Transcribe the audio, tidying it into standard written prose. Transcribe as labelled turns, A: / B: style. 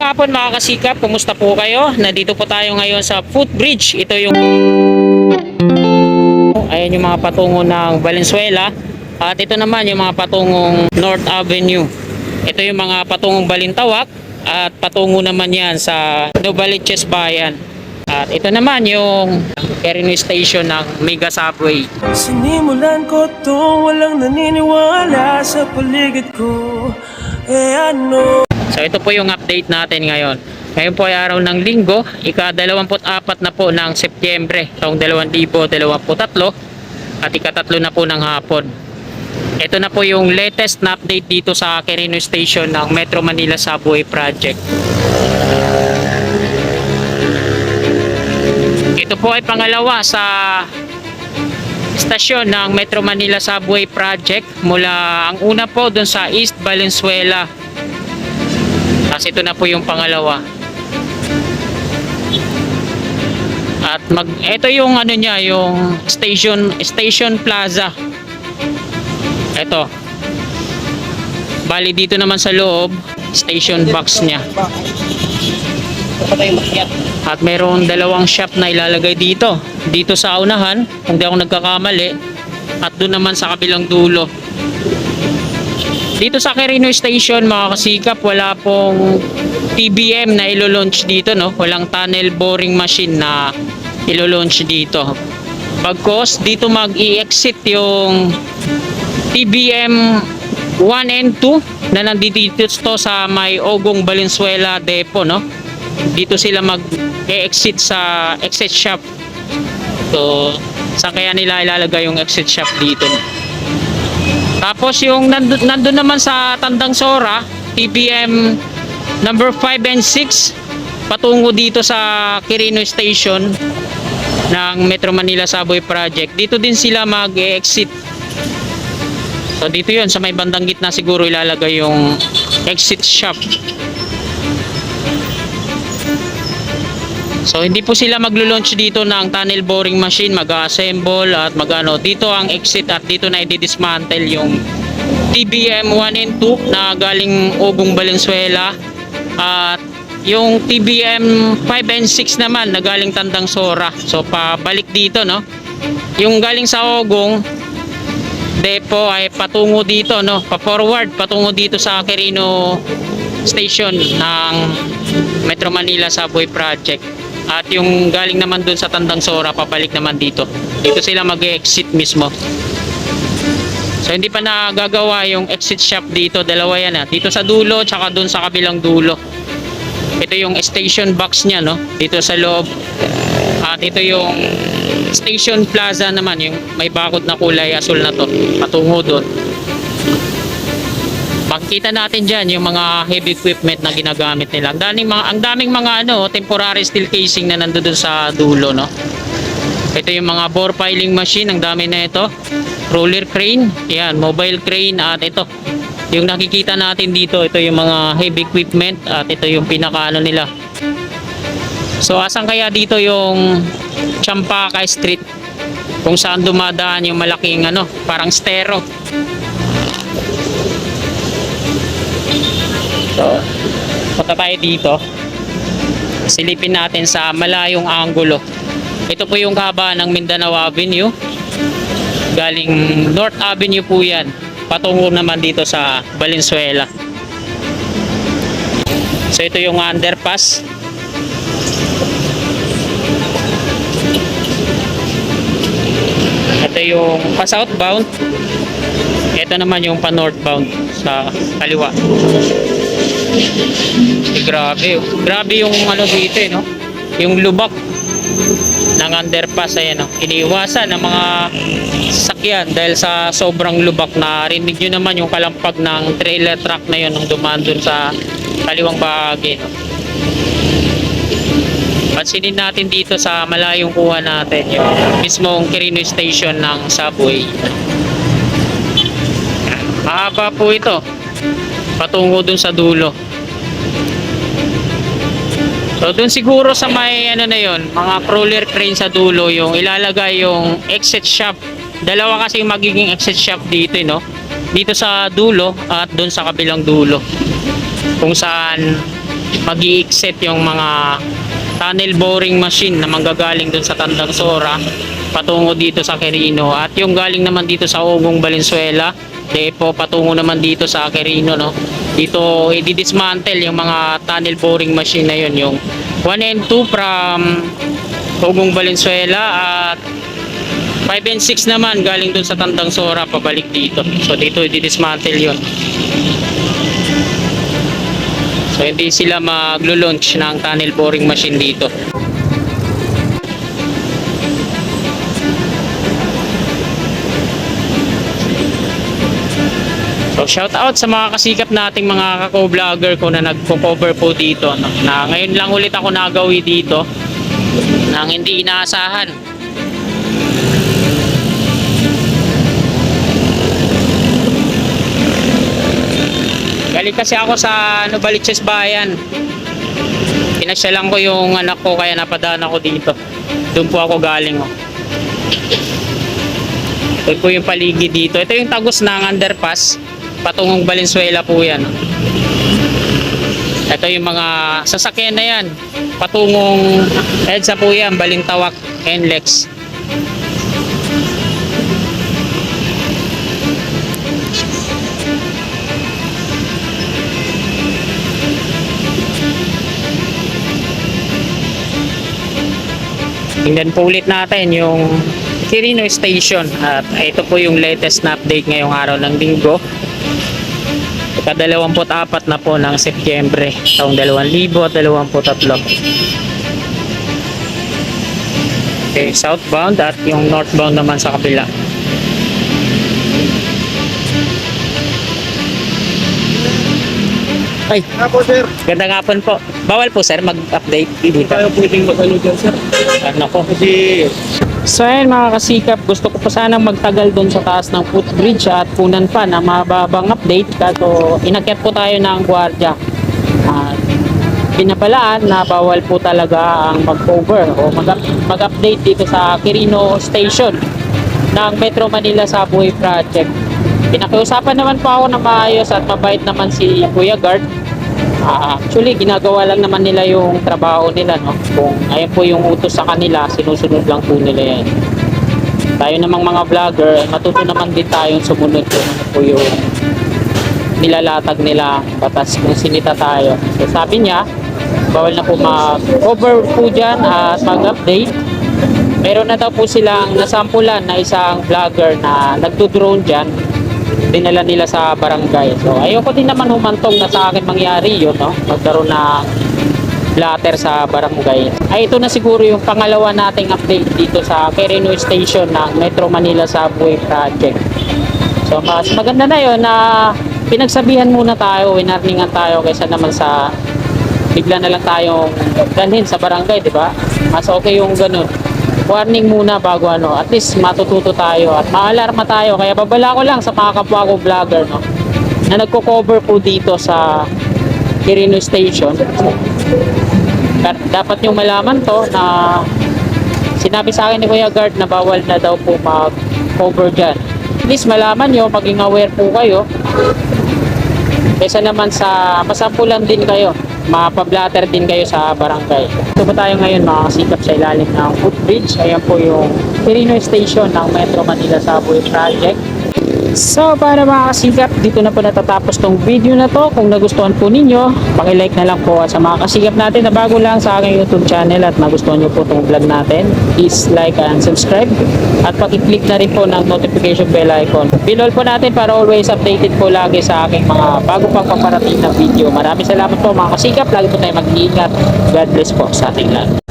A: Hapon mga kasikap, kumusta po kayo? Nandito po tayo ngayon sa footbridge. Ito yung ayan yung mga patungo ng Valenzuela. At ito naman yung mga patungong North Avenue. Ito yung mga patungong Balintawak. At patungo naman yan sa Novaliches Bayan. At ito naman yung Quirino Station ng Mega Subway.
B: Sinimulan ko to, walang naniniwala sa paligid ko. Ano?
A: So ito po yung update natin ngayon. Ngayon po ay araw ng Linggo, ika-24 na po ng Setyembre taong 2023 at ika-3 na po ng hapon. Ito na po yung latest na update dito sa Quirino Station ng Metro Manila Subway Project. Ito po ay pangalawa sa istasyon ng Metro Manila Subway Project mula ang una po dun sa East Valenzuela. Tapos ito na po yung pangalawa. At ito yung ano niya, yung Station Plaza. Ito. Bali dito naman sa loob, station box niya. At mayroon dalawang shop na ilalagay dito. Dito sa unahan, kung di ako nagkakamali, at doon naman sa kabilang dulo. Dito sa Quirino Station mga kasikap, wala pong TBM na ilo-launch dito, no? Walang tunnel boring machine na ilo-launch dito. Pagkos dito mag-i-exit yung TBM 1 and 2 na nandito sa may Ogong Valenzuela Depot, no? Dito sila mag-e-exit sa exit shop. So, saan kaya nila ilalagay yung exit shop dito? Tapos yung nandun naman sa Tandang Sora, TBM number 5 and 6 patungo dito sa Quirino Station ng Metro Manila Subway Project. Dito din sila mag-exit. So dito yun, sa may bandang gitna siguro ilalagay yung exit shop. So hindi po sila maglo-launch dito ng tunnel boring machine, mag-assemble at magano. Dito ang exit at dito na i-dismantle yung TBM 1 and 2 na galing Ogong Valenzuela at yung TBM 5 and 6 naman na galing Tandang Sora. So pabalik dito, no. Yung galing sa Ogong Depot ay patungo dito, no, pa-forward patungo dito sa Quirino Station ng Metro Manila Subway Project. At yung galing naman dun sa Tandang Sora, pabalik naman dito. Dito sila mag-exit mismo. So hindi pa nagagawa yung exit shop dito. Dalawa yan, ha. Dito sa dulo, tsaka dun sa kabilang dulo. Ito yung station box niya, no? Dito sa loob. At ito yung station plaza naman. Yung may bakod na kulay asul na to. Patungo dun. Makikita natin dyan yung mga heavy equipment na ginagamit nila. Ang daming mga temporary steel casing na nandoon sa dulo, no. Ito yung mga bore piling machine, ang dami na ito. Roller crane, yan, mobile crane, at ito. Yung nakikita natin dito, ito yung mga heavy equipment at ito yung pinakaano nila. So asan kaya dito yung Champaka Street? Kung saan dumadaan yung malaking parang stero. So, punta tayo dito. Silipin natin sa malayong anggulo. Ito po yung haba ng Mindanao Avenue. Galing North Avenue po yan. Patungo naman dito sa Valenzuela. So ito yung underpass. Ito yung pa-southbound. Ito naman yung pa-northbound sa kaliwa. Grabe. Grabe yung dito, no? Yung lubak ng underpass, ayan, no? Iniiwasan ng mga sakyan dahil sa sobrang lubak. Na rinig nyo naman yung kalampag ng trailer truck na yun nung dumaan dun sa kaliwang bahagi, no? Pansinin natin dito sa malayong kuha natin yung mismong Quirino Station ng subway. Mahaba po ito patungo dun sa dulo. So dun siguro sa may na yun, mga crawler crane sa dulo, yung ilalagay yung exit shop. Dalawa kasi magiging exit shop dito, no? Dito sa dulo at dun sa kabilang dulo. Kung saan mag-i-exit yung mga tunnel boring machine na manggagaling dun sa Tandang Sora patungo dito sa Quirino, at yung galing naman dito sa Ugong Valenzuela depo patungo naman dito sa Quirino, no. Dito i-dismantle yung mga tunnel boring machine na yun, yung 1 and 2 from Ugong Valenzuela, at 5 and 6 naman galing dun sa Tandang Sora pabalik dito. So dito i-dismantle yun. So hindi sila maglo-launch ng tunnel boring machine dito. So shout out sa mga kasikap nating mga kako-vlogger ko na nagko-cover po dito, no? Na ngayon lang ulit ako nagawi dito nang hindi inaasahan. Galing kasi ako sa Novaliches Bayan. Pinasyalan ko yung anak ko kaya napadaan ako dito. Doon po ako galing. Oh. Ito po yung paligid dito. Ito yung tagos ng underpass. Patungong Valenzuela po yan. Ito yung mga sasakyan na yan. Patungong EDSA po yan. Balintawak, NLEX. Tingnan po ulit natin yung Quirino Station, at ito po yung latest na update ngayong araw ng Linggo, ika-24 na po ng Setyembre taong 2023. Okay, southbound at yung northbound naman sa kabila. Ay,
C: Ako sir,
A: ganda nga po. Bawal po sir mag-update
C: hindi
A: dito.
C: tayo pwedeng mag-ano dyan sir.
A: Ano ko?
C: Kasi
A: So ayun mga kasikap, gusto ko pa sanang magtagal doon sa taas ng footbridge at punan pa na mababang update, kaso inakyat po tayo ng gwardiya. At pinapalaan na bawal po talaga ang mag-cover o mag-update dito sa Quirino Station ng Metro Manila Subway Project. Pinakiusapan naman po ako na maayos at mabait naman si Kuya Guard. Actually, ginagawa lang naman nila yung trabaho nila, no? Kung ayun po yung utos sa kanila, sinusunod lang po nila yan. Tayo namang mga vlogger, matuto naman din tayong sumunod kung ano po yung nilalatag nila, batas kung sinita tayo. So sabi niya, bawal na po mag-cover po dyan at mag-update. Meron na daw po silang nasampulan na isang vlogger na nagdo-drone dyan, dinala nila sa barangay. So ayoko din naman humantong na sa akin mangyari yun, no? Magkaroon ng blatter sa barangay. Ay ito na siguro yung pangalawa nating update dito sa Quirino Station ng Metro Manila Subway Project. So mas maganda na yun na pinagsabihan muna tayo, winarningan tayo, kaysa naman sa bigla na lang tayong dalhin sa barangay, di ba? Mas okay yung ganun. Warning muna bago ano, at least matututo tayo at maalarma tayo. Kaya babala ko lang sa mga kapwa ko vlogger, no, na nagko-cover po dito sa Quirino Station. Dapat nyo malaman to na sinabi sa akin ni Kuya Guard na bawal na daw po mag-cover dyan. At least malaman nyo, maging aware po kayo, kaysa naman sa masampulan din kayo, mapablatter din kayo sa barangay. Ito po tayo ngayon mga kasikap sa ilalim ng footbridge. Ayan po yung Quirino Station ng Metro Manila Subway Project. So para mga kasikap, dito na po natatapos tong video na to. Kung nagustuhan po ninyo, pakilike na lang po. At sa mga kasikap natin na bago lang sa aking YouTube channel at nagustuhan nyo po tong vlog natin, please like and subscribe. At pakiclick na rin po ng notification bell icon. Pinol po natin para always updated po lagi sa aking mga bago pang paparating na video. Maraming salamat po mga kasikap. Lagi po tayo mag-iingat. God bless po sa ating lahat.